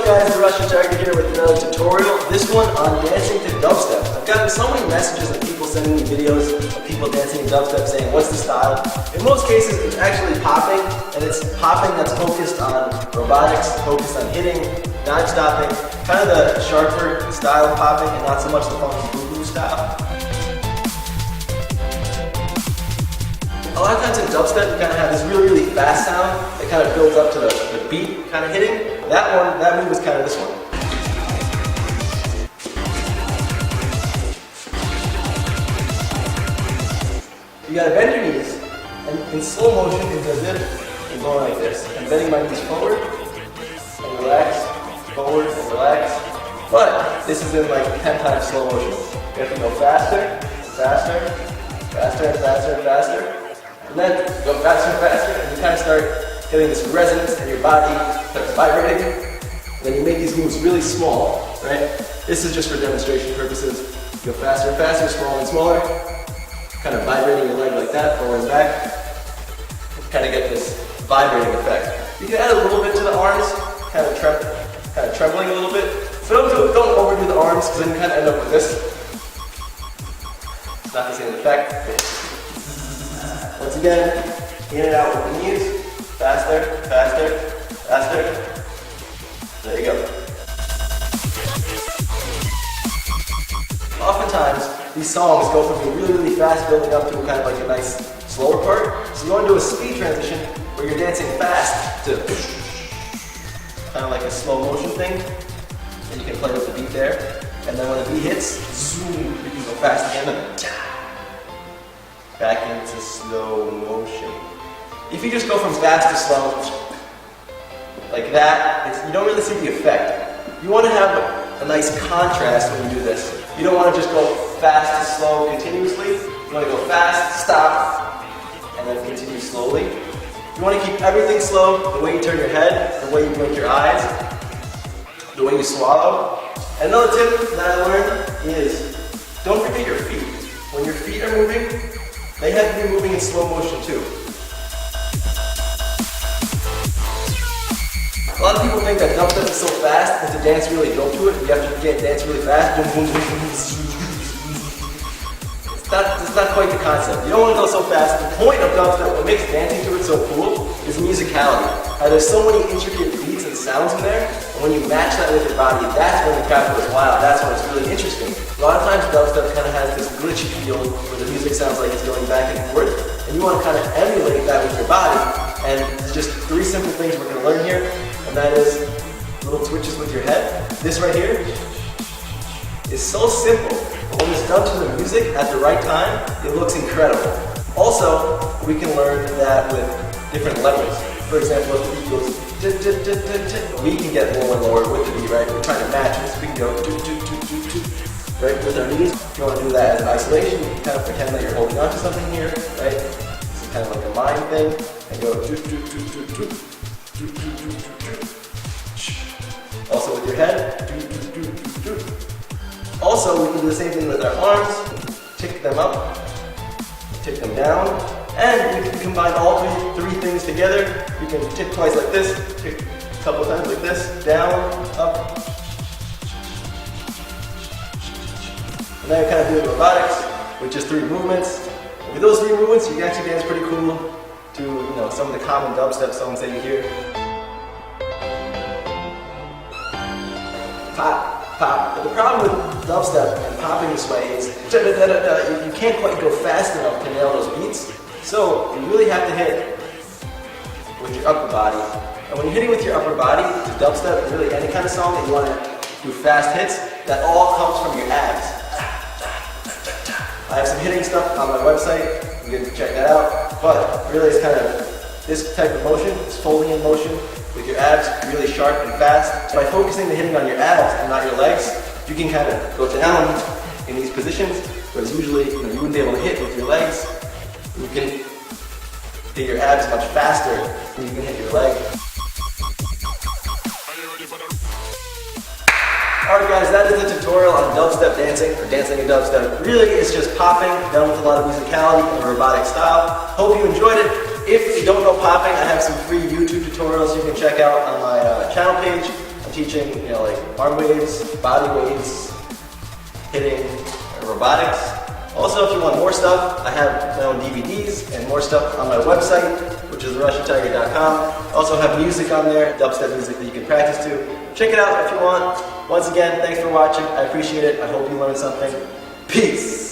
guys, the Russian Tiger here with another tutorial. This one on dancing to dubstep. I've gotten so many messages of people sending me videos of people dancing to dubstep saying, what's the style? In most cases, it's actually popping, and it's popping that's focused on robotics, focused on hitting, non-stopping, kind of the sharper style of popping and not so much the funky boo-boo style. A lot of times in dubstep, you kind of have this really, really fast sound that kind of builds up to the beat kind of hitting. That move is kind of this one. You gotta bend your knees, and in slow motion, it's as if you're going like this. I'm bending my knees forward, and relax, forward, and relax. But this is in like 10 times slow motion. You have to go faster, faster, faster, and faster, and faster. And then go faster and faster, and you kind of start getting this resonance and your body starts vibrating. And then you make these moves really small, right? This is just for demonstration purposes. You go faster and faster, smaller and smaller. Kind of vibrating your leg like that, forward and back. Kind of get this vibrating effect. You can add a little bit to the arms, kind of trembling a little bit. But don't overdo the arms, because then you kind of end up with this. It's not the same effect. Once again, in and out with the knees. Faster, faster, faster. There you go. Oftentimes, these songs go from being really, really fast, building up to kind of like a nice slower part. So you want to do a speed transition where you're dancing fast to kind of like a slow motion thing. And you can play with the beat there. And then when the beat hits, zoom, you can go fast again. Back into slow motion. If you just go from fast to slow, like that, you don't really see the effect. You want to have a nice contrast when you do this. You don't want to just go fast to slow continuously. You want to go fast, stop, and then continue slowly. You want to keep everything slow, the way you turn your head, the way you blink your eyes, the way you swallow. And another tip that I learned is, don't forget your feet. When your feet are moving, they have to be moving in slow motion too. A lot of people think that dubstep is so fast, and to dance really go to it, you have to dance really fast. It's not quite the concept. You don't want to go so fast. The point of dubstep, what makes dancing to it so cool, is musicality. There's so many intricate beats and sounds in there, and when you match that with your body, that's when the crowd goes wild. That's when it's really interesting. A lot of times dubstep kind of has this glitchy feel where the music sounds like it's going back and forth, and you want to kind of emulate that with your body. And there's just 3 simple things we're going to learn here, and that is little twitches with your head. This right here is so simple, but when it's done to the music at the right time, it looks incredible. Also, we can learn that with different levels. For example, if the beat goes, we can get lower and lower with the beat, right? We're trying to match this. We can go, right, with our knees. If you want to do that as an isolation, you can kind of pretend that you're holding on to something here, right? This is kind of like a mind thing, and go, also with your head, Also, we can do the same thing with our arms. Tick them up, tick them down, and we can combine all three things together. You can tick twice like this, tick a couple times like this, down, up. And now you're kind of doing robotics with just 3 movements. And with those 3 movements, you can actually dance pretty cool to some of the common dubstep songs that you hear. Pop. Pop. But the problem with dubstep and popping this way is you can't quite go fast enough to nail those beats. So you really have to hit with your upper body. And when you're hitting with your upper body to dubstep, really any kind of song that you want to do fast hits, that all comes from your abs. I have some hitting stuff on my website. You can check that out. But really it's kind of this type of motion, this folding in motion, with your abs really sharp and fast. So by focusing the hitting on your abs and not your legs, you can kind of go down in these positions, whereas usually you wouldn't be able to hit with your legs. You can hit your abs much faster than you can hit your leg. Alright guys, that is the tutorial on dubstep dancing, or dancing in dubstep. Really, it's just popping, done with a lot of musicality and a robotic style. Hope you enjoyed it. If you don't know popping, I have some free YouTube tutorials you can check out on my channel page. teaching, you know, like arm waves, body waves, hitting, robotics. Also, if you want more stuff, I have my own DVDs and more stuff on my website, which is RussianTiger.com. Also have music on there, dubstep music that you can practice to. Check it out if you want. Once again, thanks for watching. I appreciate it. I hope you learned something. Peace.